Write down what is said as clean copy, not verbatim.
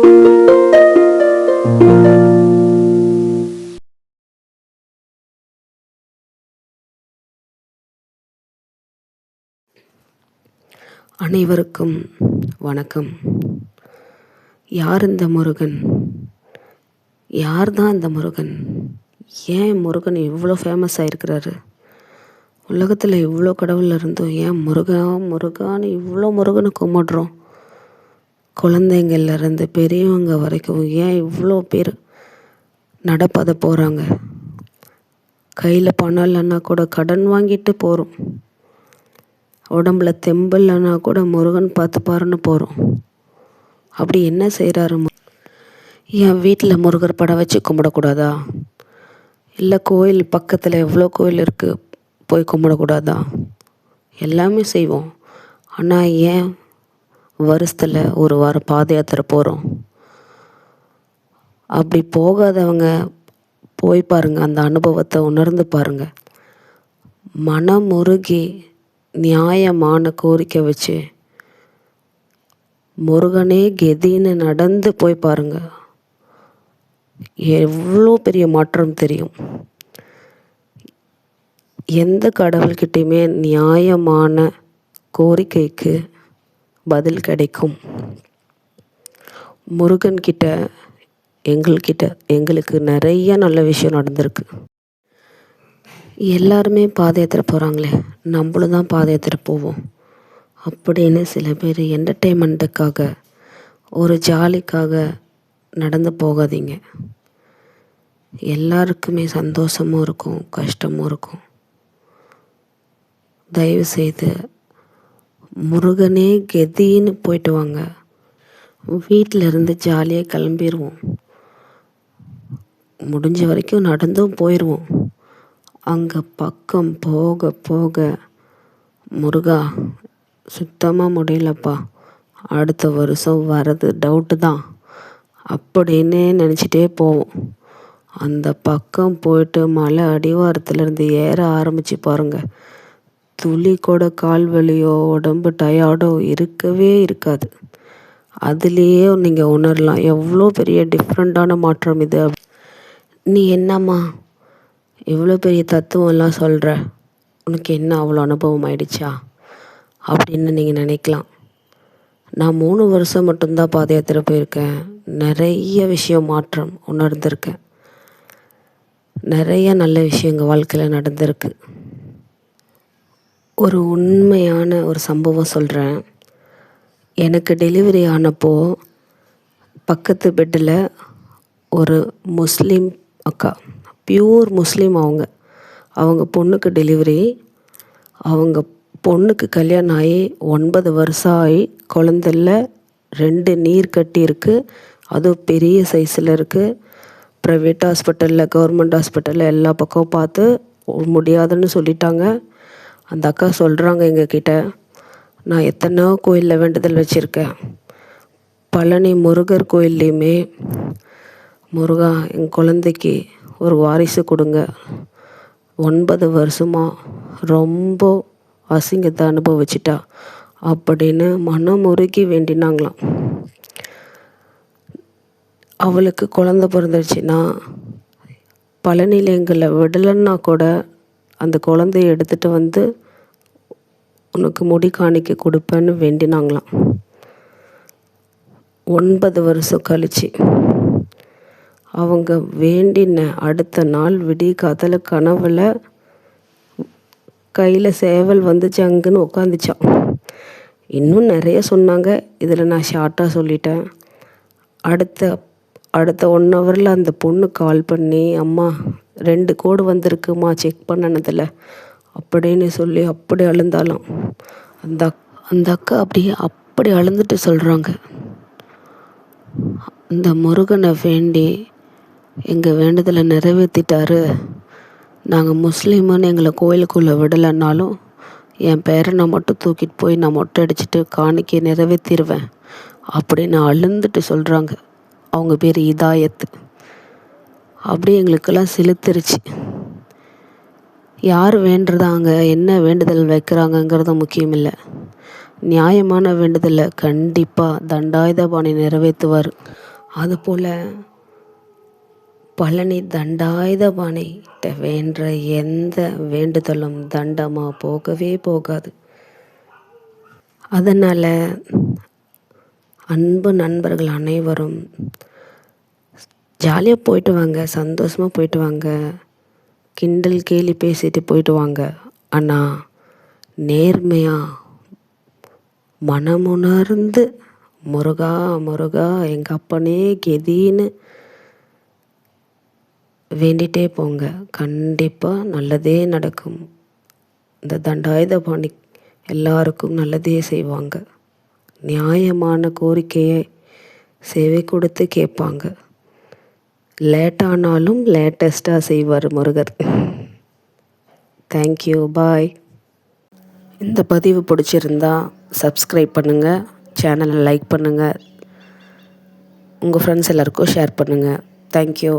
அனைவருக்கும் வணக்கம். யார் இந்த முருகன்? யார் தான் இந்த முருகன்? ஏன் முருகன் இவ்வளோ ஃபேமஸ் ஆகிருக்கிறாரு? உலகத்தில் இவ்வளோ கடவுள் இருந்தும் ஏன் முருகான்னு இவ்வளோ முருகனை கும்பிடுறோம்? குழந்தைங்கள்லேருந்து பெரியவங்க வரைக்கும் ஏன் இவ்வளோ பேர் நடப்பாத போகிறாங்க? கையில் பணம் இல்லைன்னா கூட கடன் வாங்கிட்டு போகிறோம். உடம்புல தெம்பு இல்லைன்னா கூட முருகன் பார்த்துப்பாருன்னு போகிறோம். அப்படி என்ன செய்கிறாரு? என் வீட்டில் முருகர் படம் வச்சு கும்பிடக்கூடாதா? இல்லை கோயில் பக்கத்தில் எவ்வளோ கோயில் இருக்குது, போய் கும்பிடக்கூடாதா? எல்லாமே செய்வோம். ஆனால் ஏன் வருஷத்தில் ஒரு வாரம் பாத யாத்திரை போகிறோம்? அப்படி போகாதவங்க போய் பாருங்கள், அந்த அனுபவத்தை உணர்ந்து பாருங்கள். மனம் முருகி நியாயமான கோரிக்கை வச்சு முருகனே கெதின்னு நடந்து போய் பாருங்க, எவ்வளோ பெரிய மாற்றம் தெரியும். எந்த கடவுள்கிட்டையுமே நியாயமான கோரிக்கைக்கு பதில் கிடைக்கும். முருகன்கிட்ட எங்களுக்கு நிறைய நல்ல விஷயம் நடந்திருக்கு. எல்லாருமே பாத யாத்திரை போகிறாங்களே, நம்மளும் தான் பாத யாத்திரை போவோம் அப்படின்னு சில பேர் என்டர்டெயின்மெண்ட்டுக்காக, ஒரு ஜாலிக்காக நடந்து போகாதீங்க. எல்லாருக்குமே சந்தோஷமும் இருக்கும், கஷ்டமும் இருக்கும். தயவுசெய்து முருகனே கெதின்னு போயிட்டு வாங்க. வீட்டில் இருந்து ஜாலியாக கிளம்பிடுவோம். முடிஞ்ச வரைக்கும் நடந்தும் போயிடுவோம். அங்கே பக்கம் போக போக முருகா சுத்தமாக முடியலப்பா, அடுத்த வருஷம் வர்றது டவுட்டு தான் அப்படின்னு நினச்சிட்டே போவோம். அந்த பக்கம் போயிட்டு மலை அடிவாரத்துலேருந்து ஏற ஆரம்பித்து பாருங்கள், துளி கூட கால் வலியோ உடம்பு டயர்டோ இருக்கவே இருக்காது. அதுலேயே நீங்கள் உணரலாம் எவ்வளோ பெரிய டிஃப்ரெண்ட்டான மாற்றம் இது. நீ என்னம்மா இவ்வளோ பெரிய தத்துவம்லாம் சொல்கிற, உனக்கு என்ன அவ்வளோ அனுபவம் ஆயிடுச்சா அப்படின்னு நீங்கள் நினைக்கலாம். நான் 3 வருஷம் மட்டும்தான் பாத யாத்திரை போயிருக்கேன். நிறைய விஷயம் மாற்றம் உணர்ந்திருக்கேன். நிறைய நல்ல விஷயம் எங்கள் வாழ்க்கையில் நடந்திருக்கு. ஒரு உண்மையான ஒரு சம்பவம் சொல்கிறேன். எனக்கு டெலிவரி ஆனப்போ பக்கத்து பெட்டில் ஒரு முஸ்லீம் அக்கா, பியூர் முஸ்லீம், அவங்க பொண்ணுக்கு டெலிவரி. அவங்க பொண்ணுக்கு கல்யாணம் ஆகி 9 வருஷம் ஆகி குழந்தைல 2 நீர் கட்டி இருக்குது. அதுவும் பெரிய சைஸில் இருக்குது. ப்ரைவேட் ஹாஸ்பிட்டலில், கவர்மெண்ட் ஹாஸ்பிட்டலில் எல்லா பக்கம் பார்த்து முடியாதுன்னு சொல்லிட்டாங்க. அந்த அக்கா சொல்கிறாங்க எங்ககிட்ட, நான் எத்தனையோ கோயிலில் வேண்டுதல் வச்சுருக்கேன். பழனி முருகர் கோயில்லையுமே, முருகா என் குழந்தைக்கு ஒரு வாரிசு கொடுங்க, 9 வருஷமாக ரொம்ப அசிங்கத்தை அனுபவிச்சிட்டா அப்படின்னு மனம் முருகி வேண்டினாங்களாம். அவளுக்கு குழந்தை பிறந்துருச்சுன்னா பழனியில் எங்களை விடலைன்னா கூட அந்த குழந்தைய எடுத்துகிட்டு வந்து உனக்கு முடி காணிக்க கொடுப்பேன்னு வேண்டினாங்களாம். 9 வருஷம் கழிச்சு அவங்க வேண்டின அடுத்த நாள் விடிய காத்தால கனவுல கையில் சேவல் வந்து ஜங்குன்னு உட்காந்துச்சான். இன்னும் நிறைய சொன்னாங்க, இதில் நான் ஷார்ட்டாக சொல்லிட்டேன். அடுத்த 1 ஹவரில் அந்த பொண்ணு கால் பண்ணி, அம்மா 2 கோடு வந்திருக்குமா செக் பண்ணினதில் அப்படின்னு சொல்லி அப்படி அழுந்தாலாம். அந்த அக்கா அப்படி அழுந்துட்டு சொல்கிறாங்க, அந்த முருகனை வேண்டி எங்கள் வேண்டுதலை நிறைவேற்றிட்டாரு. நாங்கள் முஸ்லீமுன்னு எங்களை கோயிலுக்குள்ளே விடலைன்னாலும் என் பேரனை மட்டும் தூக்கிட்டு போய் நான் மொட்டை அடிச்சுட்டு காணிக்கை நிறைவேற்றிடுவேன் அப்படின்னு அழுந்துட்டு சொல்கிறாங்க. அவங்க பேர் இதாயத்து. அப்படி எங்களுக்கெல்லாம் சிலுத்துருச்சு. யார் வேண்டுறாங்க, என்ன வேண்டுதல் வைக்கிறாங்கங்கிறது முக்கியம் இல்லை. நியாயமான வேண்டுதலை கண்டிப்பாக தண்டாயுதபாணி நிறைவேற்றுவார். அதுபோல் பழனி தண்டாயுதபாணி வேண்ட எந்த வேண்டுதலும் தண்டமாக போகவே போகாது. அதனால் அன்பு நண்பர்கள் அனைவரும் ஜாலியாக போயிட்டு வாங்க, சந்தோஷமாக போயிட்டு வாங்க, கிண்டல் கேலி பேசிட்டு போயிட்டு வாங்க. ஆனால் நேர்மையாக மனமுணர்ந்து முருகா முருகா எங்கள் அப்பனே கெதின்னு வேண்டிகிட்டே போங்க. கண்டிப்பாக நல்லதே நடக்கும். இந்த தண்டாயுதபாணி எல்லாருக்கும் நல்லதே செய்வாங்க. நியாயமான கோரிக்கையை சேவை கொடுத்து கேட்பாங்க. லேட்டானாலும் லேட்டஸ்ட்டாக செய்வார் முருகர். தேங்க்யூ, பாய். இந்த பதிவு பிடிச்சிருந்தா சப்ஸ்கிரைப் பண்ணுங்கள், சேனலை லைக் பண்ணுங்கள், உங்கள் ஃப்ரெண்ட்ஸ் எல்லாருக்கும் ஷேர் பண்ணுங்கள். தேங்க்யூ.